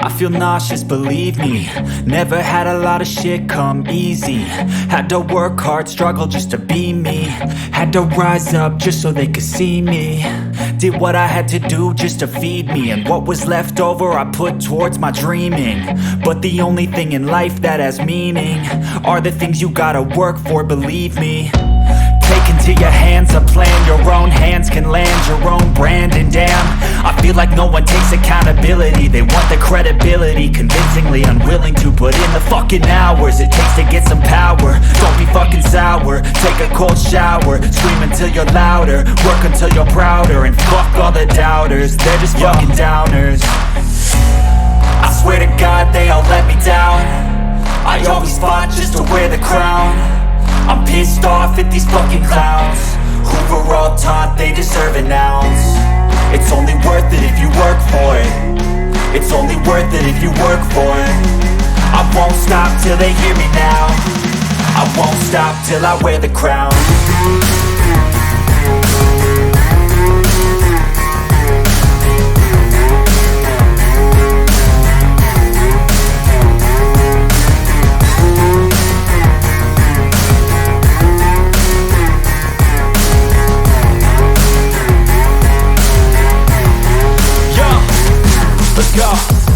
I feel nauseous, believe me. Never had a lot of shit come easy. Had to work hard, struggle just to be me. Had to rise up just so they could see me. Did what I had to do just to feed me. And what was left over I put towards my dreaming. But the only thing in life that has meaning are the things you gotta work for, believe me. Take into your hands a plan, your own hands can land your own brand. And damn, I feel like no one takes accountability. They want the credibility, convincingly unwilling to put in the fucking hours it takes to get some power. Don't be fucking sour, take a cold shower. Scream until you're louder, work until you're prouder. And fuck all the doubters, they're just fucking downers. I swear to God they all let me down. I always fought just to wear the crown. I'm pissed off at these fucking clowns who were all taught they deserve an ounce. It's only worth it if you work for it. It's only worth it if you work for it. I won't stop till they hear me now. I won't stop till I wear the crown.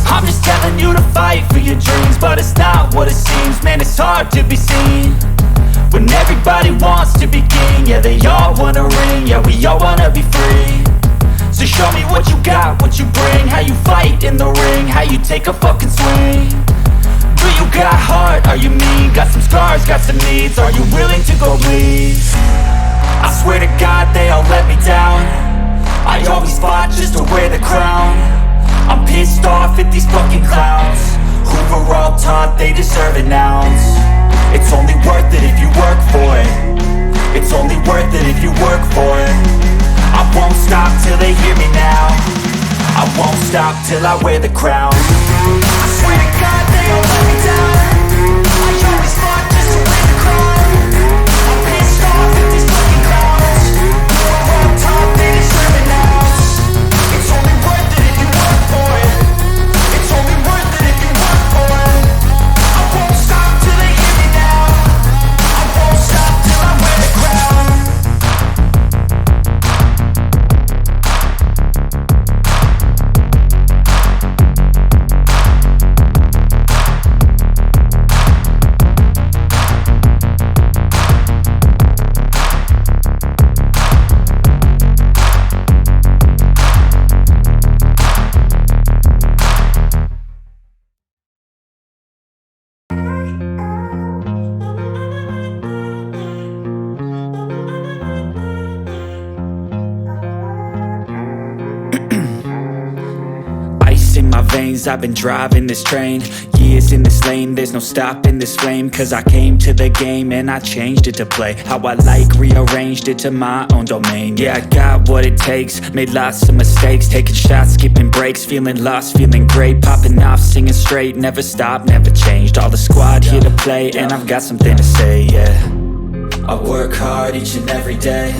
I'm just telling you to fight for your dreams, but it's not what it seems. Man, it's hard to be seen when everybody wants to be king. Yeah, they all wanna ring, yeah, we all wanna be free. So show me what you got, what you bring, how you fight in the ring, how you take a fucking swing. Do you got heart, are you mean? Got some scars, got some needs, are you willing to go bleed? I swear to God they all let me down. I always fought just to wear the crown. I'm pissed off at these fucking clowns who were all taught they deserve an ounce. It's only worth it if you work for it. It's only worth it if you work for it. I won't stop till they hear me now. I won't stop till I wear the crown. I swear to God they all let me down. I always fought just to wear the crown. I'm pissed off at these fucking clowns who were all taught they deserve an ounce. It's only worth it if you work for it. It's only worth it if you work for it. I won't stop till they hear me now. I won't stop till I wear the crown. I've been driving this train, years in this lane, there's no stopping this flame. Cause I came to the game and I changed it to play how I like, rearranged it to my own domain. Yeah, I got what it takes, made lots of mistakes, taking shots, skipping breaks, feeling lost, feeling great, popping off, singing straight, never stopped, never changed. All the squad here to play and I've got something to say, yeah. I work hard each and every day,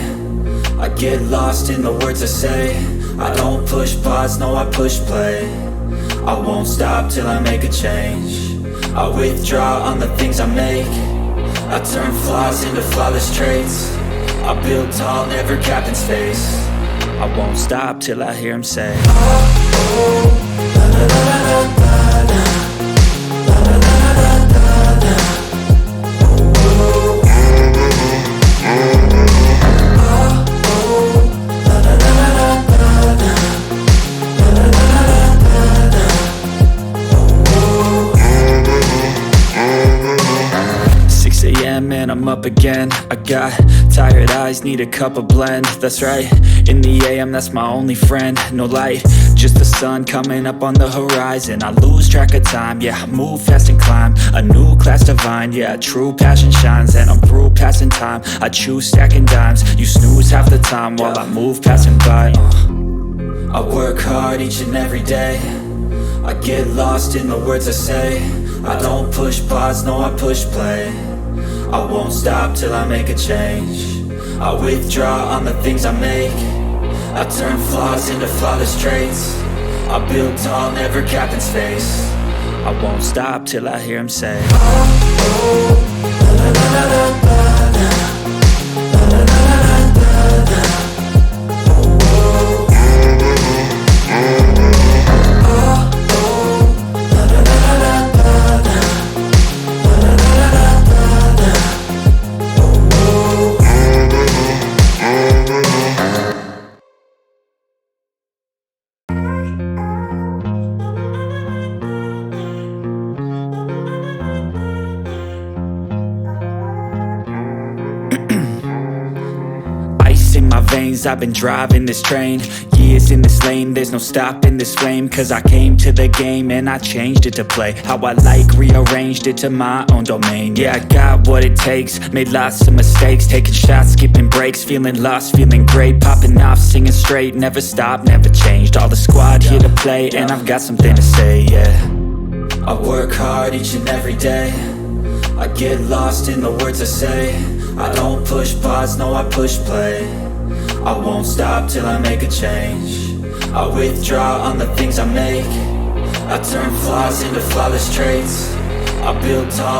I get lost in the words I say. I don't push pause, no I push play. I won't stop till I make a change. I withdraw on the things I make. I turn flaws into flawless traits. I build tall, never capped in space. I won't stop till I hear him say, oh, oh, la la la la la la, la la la la la la, oh, oh, oh, oh, la la la la la la, la la la la la la. 6 a.m. and I'm up again. I got tired eyes, need a cup of blend. That's right, in the AM, that's my only friend. No light, just the sun coming up on the horizon. I lose track of time, yeah, I move fast and climb a new class divine, yeah, true passion shines. And I'm through passing time, I choose stacking dimes. You snooze half the time while I move passing by. I work hard each and every day, I get lost in the words I say. I don't push pause, no I push play. I won't stop till I make a change. I withdraw on the things I make. I turn flaws into flawless traits. I build tall, never capped in space. I won't stop till I hear him say, in my veins, I've been driving this train. Years in this lane, there's no stopping this flame. Cause I came to the game and I changed it to play how I like, rearranged it to my own domain. Yeah, I got what it takes, made lots of mistakes, taking shots, skipping breaks, feeling lost, feeling great, popping off, singing straight, never stopped, never changed. All the squad here to play and I've got something to say, yeah. I work hard each and every day, I get lost in the words I say. I don't push pause, no I push play. I won't stop till I make a change. I withdraw on the things I make. I turn flaws into flawless traits. I build tall.